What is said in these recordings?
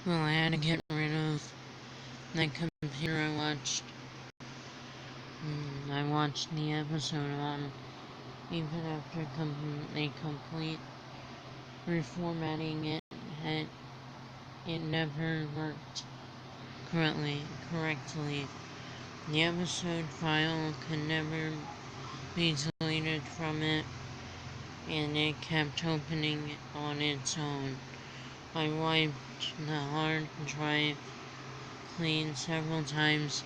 Well, I had to get rid of the computer I watched. I watched the episode on even after a complete reformatting it never worked correctly. The episode file could never be deleted from it, and it kept opening on its own. I wiped the hard drive clean several times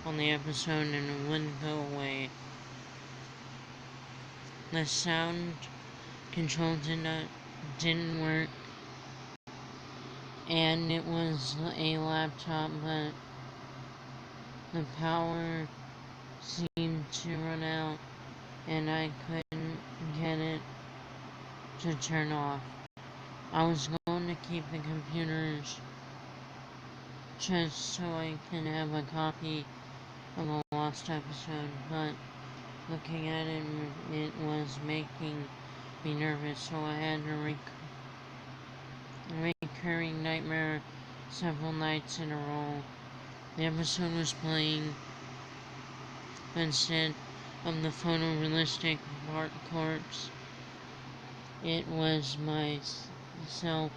on the episode and it wouldn't go away. The sound control didn't work, and it was a laptop, but the power seemed to run out and I couldn't get it to turn off. I was going to keep the computers just so I can have a copy of the lost episode, but looking at it, it was making me nervous, so I had a recurring nightmare several nights in a row. The episode was playing instead of the photorealistic Bart corpse. It was myself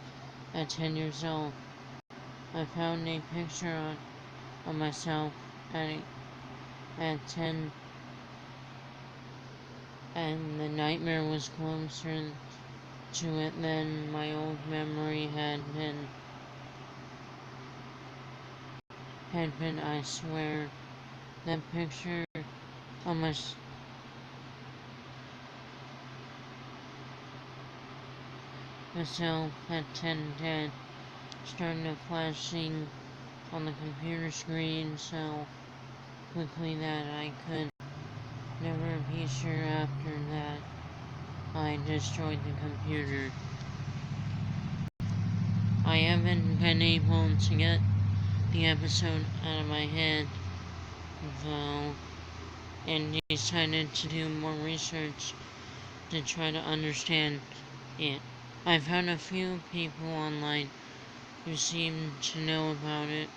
at 10 years old. I found a picture of myself at 10, and the nightmare was closer to it than my old memory had been. I swear. That picture of myself at 10 dead started flashing on the computer screen so quickly that I could never be sure after that I destroyed the computer. I haven't been able to get the episode out of my head, though, and decided to do more research to try to understand it. I found a few people online who seem to know about it.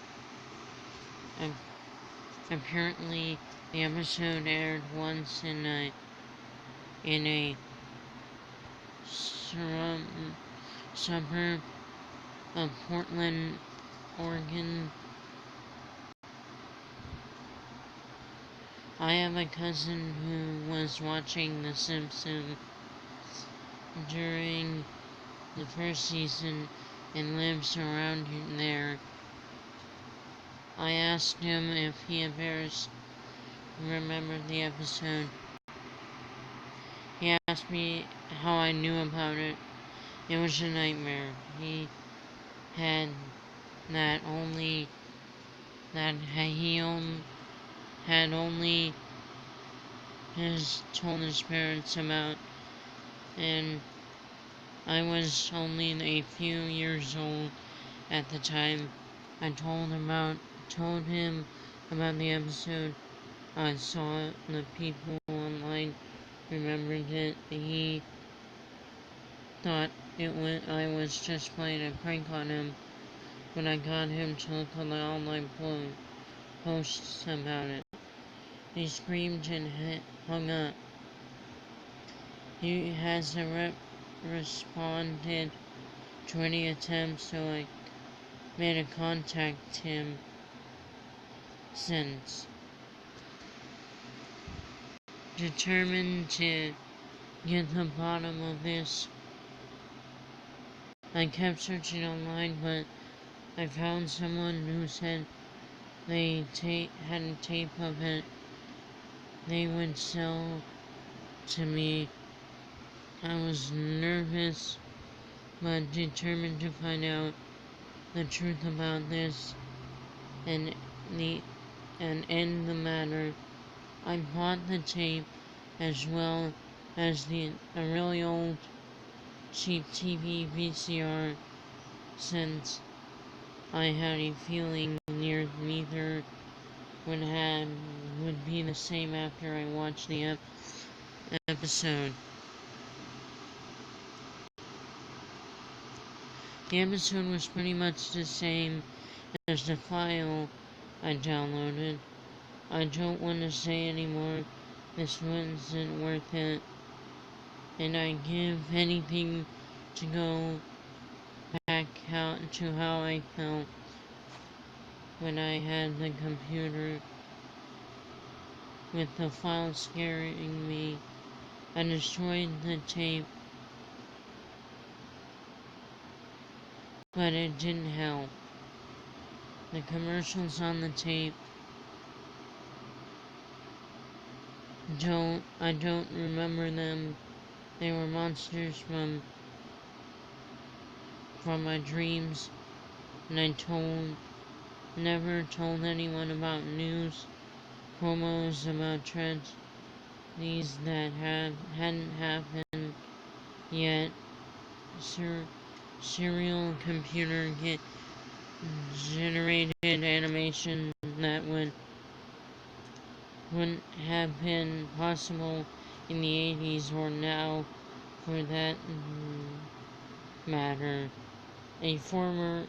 Apparently, the episode aired once in a suburb of Portland, Oregon. I have a cousin who was watching The Simpsons during the first season and lives around there. I asked him if he ever remembered the episode. He asked me how I knew about it. It was a nightmare. He had that only had only told his parents about, and I was only a few years old at the time. I told him about the episode. I saw the people online remembered it. He thought I was just playing a prank on him when I got him to look on the online posts about it. He screamed and hung up. He hasn't responded to any attempts, so I made a contact him since. Determined to get to the bottom of this, I kept searching online, but I found someone who said they had a tape of it they would sell to me. I was nervous, but determined to find out the truth about this and end the matter. I bought the tape as well as a really old cheap TV VCR, since I had a feeling neither would be the same after I watched the episode. The episode was pretty much the same as the file I downloaded. I don't want to say anymore. This wasn't worth it. And I give anything to go back out to how I felt when I had the computer with the file scaring me. I destroyed the tape, but it didn't help. The commercials on the tape I don't remember them. They were monsters from my dreams, and I never told anyone about news, promos about tragedies that hadn't happened yet. Serial computer generated animation that wouldn't have been possible in the 80s or now for that matter. A former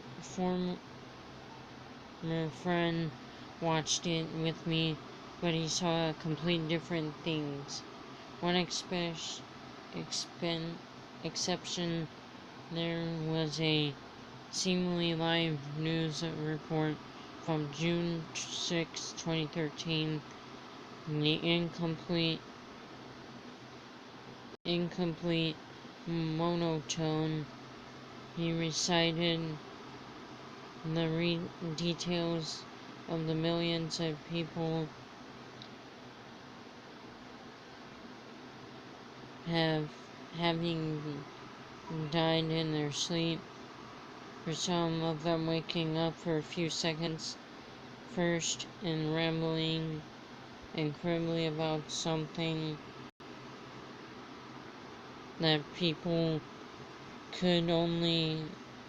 friend watched it with me, but he saw complete different things. One exception, there was a seemingly live news report from June 6, 2013. The incomplete monotone. He recited the details of the millions of people having died in their sleep, for some of them waking up for a few seconds first and rambling incredibly about something that people could only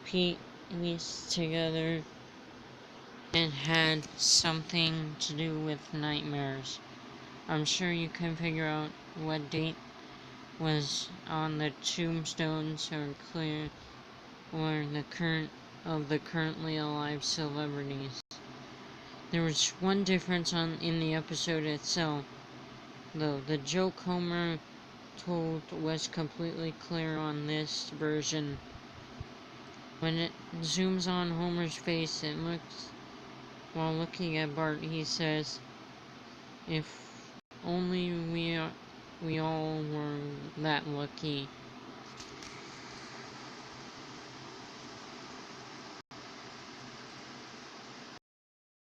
piece together and had something to do with nightmares. I'm sure you can figure out what date was on the tombstones or the currently alive celebrities. There was one difference in the episode itself, though. The joke Homer told was completely clear on this version. When it zooms on Homer's face, while looking at Bart, he says, "If only we all were that lucky."